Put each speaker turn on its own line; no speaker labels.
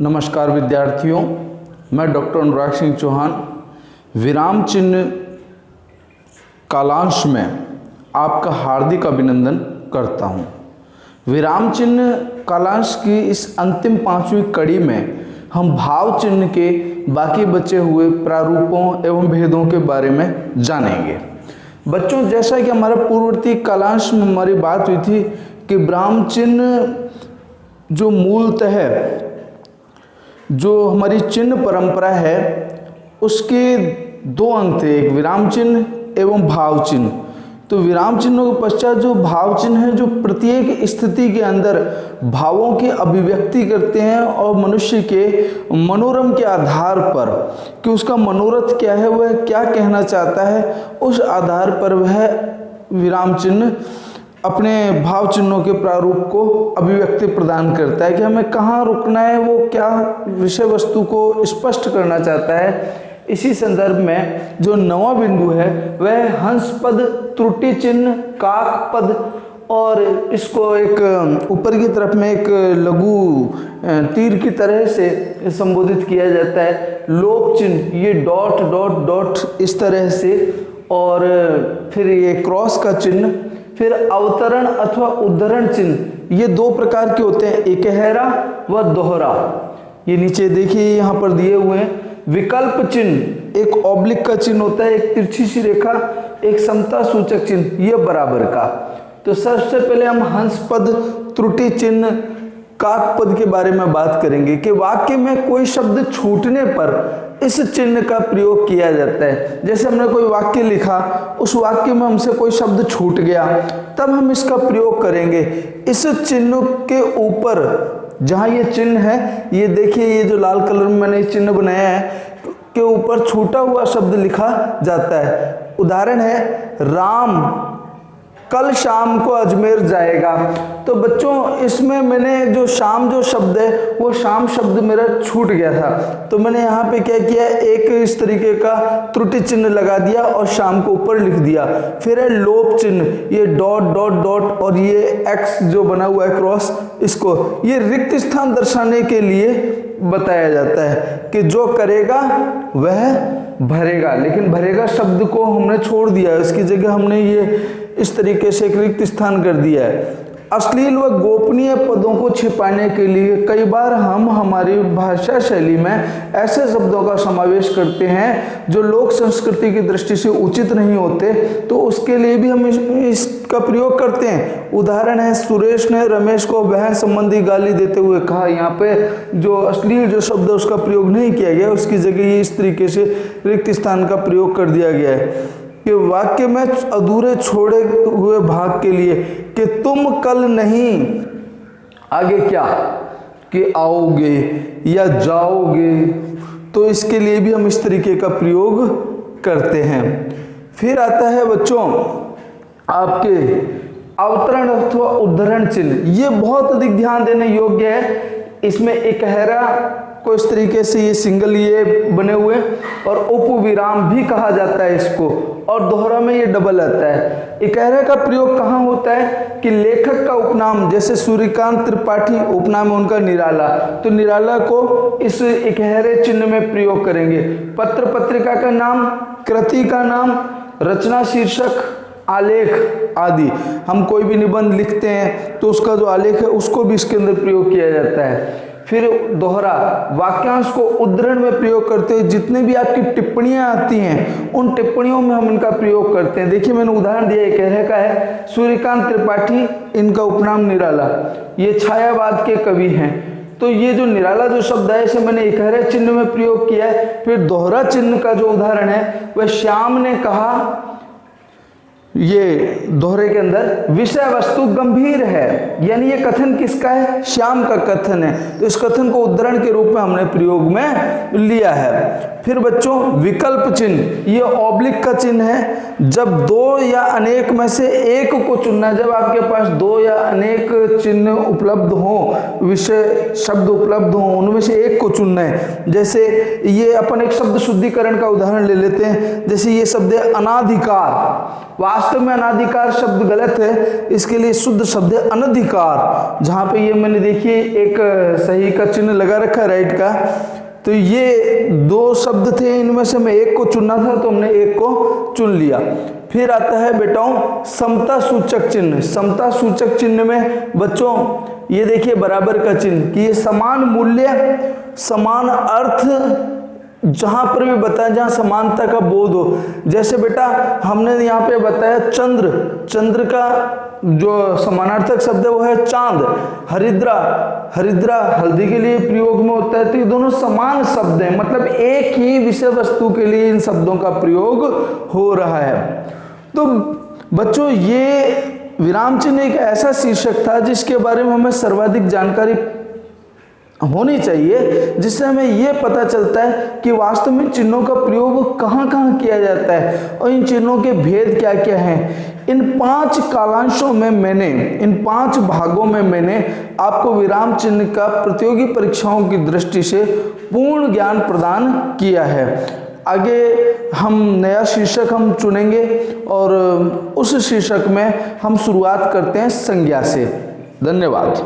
नमस्कार विद्यार्थियों, मैं डॉक्टर अनुराग सिंह चौहान विराम चिन्ह कालांश में आपका हार्दिक अभिनंदन करता हूं। विराम चिन्ह कालांश की इस अंतिम 5वीं कड़ी में हम भाव चिन्ह के बाकी बचे हुए प्रारूपों एवं भेदों के बारे में जानेंगे। बच्चों, जैसा कि हमारे पूर्ववर्ती कालांश में हमारी बात हुई थी कि विराम चिन्ह जो मूलतः है, जो हमारी चिन्ह परंपरा है, उसके दो अंग थे, एक विराम चिन्ह एवं भाव चिन्ह। तो विराम चिन्हों के पश्चात जो भाव चिन्ह है, जो प्रत्येक स्थिति के अंदर भावों की अभिव्यक्ति करते हैं और मनुष्य के मनोरम के आधार पर कि उसका मनोरथ क्या है, वह क्या कहना चाहता है, उस आधार पर वह विराम चिन्ह अपने भाव चिन्हों के प्रारूप को अभिव्यक्ति प्रदान करता है कि हमें कहाँ रुकना है, वो क्या विषय वस्तु को स्पष्ट करना चाहता है। इसी संदर्भ में जो 9वां बिंदु है वह हंस पद, त्रुटि चिन्ह, काक पद और इसको एक ऊपर की तरफ में एक लघु तीर की तरह से संबोधित किया जाता है। लोप चिन्ह ये डॉट डॉट डॉट इस तरह से, और फिर ये क्रॉस का चिन्ह, फिर अवतरण अथवा उद्धरण चिन्ह, ये दो प्रकार के होते हैं, इकहरा व दोहरा। ये नीचे देखिए यहाँ पर दिए हुए हैं। विकल्प चिन्ह एक ऑब्लिक का चिन्ह होता है, एक तिरछी सी रेखा, एक समता सूचक चिन्ह, ये बराबर का। तो सबसे पहले हम हंस पद, त्रुटि चिन्ह, काक पद के बारे में बात करेंगे कि वाक्य में कोई शब्द छूटने पर इस चिन्ह का प्रयोग किया जाता है। जैसे हमने कोई वाक्य लिखा, उस वाक्य में हमसे कोई शब्द छूट गया, तब हम इसका प्रयोग करेंगे। इस चिन्ह के ऊपर जहाँ ये चिन्ह है, ये देखिए, ये जो लाल कलर में मैंने चिन्ह बनाया है के ऊपर छूटा हुआ शब्द लिखा जाता है। उदाहरण है, राम कल शाम को अजमेर जाएगा। तो बच्चों, इसमें मैंने जो शाम जो शब्द है, वो शाम शब्द मेरा छूट गया था, तो मैंने यहाँ पे क्या किया, एक इस तरीके का त्रुटि चिन्ह लगा दिया और शाम को ऊपर लिख दिया। फिर है लोप चिन्ह, ये डॉट डॉट डॉट और ये एक्स जो बना हुआ है क्रॉस, इसको ये रिक्त स्थान दर्शाने के लिए बताया जाता है कि जो करेगा वह भरेगा, लेकिन भरेगा शब्द को हमने छोड़ दिया, इसकी जगह हमने ये इस तरीके से एक रिक्त स्थान कर दिया है। अश्लील व गोपनीय पदों को छिपाने के लिए कई बार हम हमारी भाषा शैली में ऐसे शब्दों का समावेश करते हैं जो लोक संस्कृति की दृष्टि से उचित नहीं होते, तो उसके लिए भी हम इसका प्रयोग करते हैं। उदाहरण है, सुरेश ने रमेश को बहन संबंधी गाली देते हुए कहा। यहाँ पे जो अश्लील जो शब्द है उसका प्रयोग नहीं किया गया, उसकी जगह ये इस तरीके से रिक्त स्थान का प्रयोग कर दिया गया है कि वाक्य में अधूरे छोड़े हुए भाग के लिए कि तुम कल नहीं, आगे क्या कि आओगे या जाओगे, तो इसके लिए भी हम इस तरीके का प्रयोग करते हैं। फिर आता है बच्चों आपके अवतरण अथवा उद्धरण चिन्ह, ये बहुत अधिक ध्यान देने योग्य है। इसमें इकहरा को इस तरीके से ये सिंगल ये बने हुए, और उपविराम भी कहा जाता है इसको, और दोहरा में ये डबल आता है। इकहरे का प्रयोग कहाँ होता है कि लेखक का उपनाम, जैसे सूर्यकांत त्रिपाठी उपनाम है उनका निराला, तो निराला को इस इकहरे चिन्ह में प्रयोग करेंगे। पत्र पत्रिका का नाम, कृति का नाम, रचना शीर्षक, आलेख आदि, हम कोई भी निबंध लिखते हैं तो उसका जो आलेख है उसको भी इसके अंदर प्रयोग किया जाता है। फिर दोहरा, वाक्यांश को उद्धरण में प्रयोग करते हैं। जितने भी आपकी टिप्पणियां आती हैं उन टिप्पणियों में हम इनका प्रयोग करते हैं। देखिए, मैंने उदाहरण दिया, कह का है सूर्यकांत त्रिपाठी, इनका उपनाम निराला, ये छायावाद के कवि हैं, तो ये जो निराला जो शब्द है इसे मैंने इकहरे चिन्ह में प्रयोग किया है। फिर दोहरा चिन्ह का जो उदाहरण है वह श्याम ने कहा, ये दोहरे के अंदर विषय वस्तु गंभीर है, यानी ये कथन किसका है, श्याम का कथन है, तो इस कथन को उद्धरण के रूप में हमने प्रयोग में लिया है। फिर बच्चों विकल्प चिन्ह, ये ऑब्लिक का चिन्ह है। जब दो या अनेक में से एक को चुनना है, जब आपके पास दो या अनेक चिन्ह उपलब्ध हो, विषय शब्द उपलब्ध हो, उनमें से एक को चुनना है। जैसे ये अपन एक शब्द शुद्धिकरण का उदाहरण ले लेते हैं। जैसे ये शब्द है अनाधिकार, वास्तव में अनाधिकार शब्द गलत है, इसके लिए शुद्ध शब्द है अनधिकार। जहाँ पे ये मैंने देखिए एक सही का चिन्ह लगा रखा है राइट का, तो ये दो शब्द थे, इनमें से मैं एक को चुनना था तो हमने एक को चुन लिया। फिर आता है बेटाओं समता सूचक चिन्ह। समता सूचक चिन्ह में बच्चों ये देखिए बराबर का चिन्ह कि ये समान मूल्य समान अर्थ जहां पर भी बताया जहां समानता का बोध हो। जैसे बेटा हमने यहाँ पे बताया चंद्र, चंद्र का जो समानार्थक शब्द है वो है चांद। हरिद्रा, हरिद्रा हल्दी के लिए प्रयोग में होता है। तो ये दोनों समान शब्द हैं, मतलब एक ही विषय वस्तु के लिए इन शब्दों का प्रयोग हो रहा है। तो बच्चों ये विराम चिन्ह एक ऐसा शीर्षक था जिसके बारे में हमें सर्वाधिक जानकारी होनी चाहिए, जिससे हमें ये पता चलता है कि वास्तव में चिन्हों का प्रयोग कहाँ कहाँ किया जाता है और इन चिन्हों के भेद क्या क्या हैं। इन 5 कालांशों में मैंने, इन 5 भागों में मैंने आपको विराम चिन्ह का प्रतियोगी परीक्षाओं की दृष्टि से पूर्ण ज्ञान प्रदान किया है। आगे हम नया शीर्षक हम चुनेंगे और उस शीर्षक में हम शुरुआत करते हैं संज्ञा से। धन्यवाद।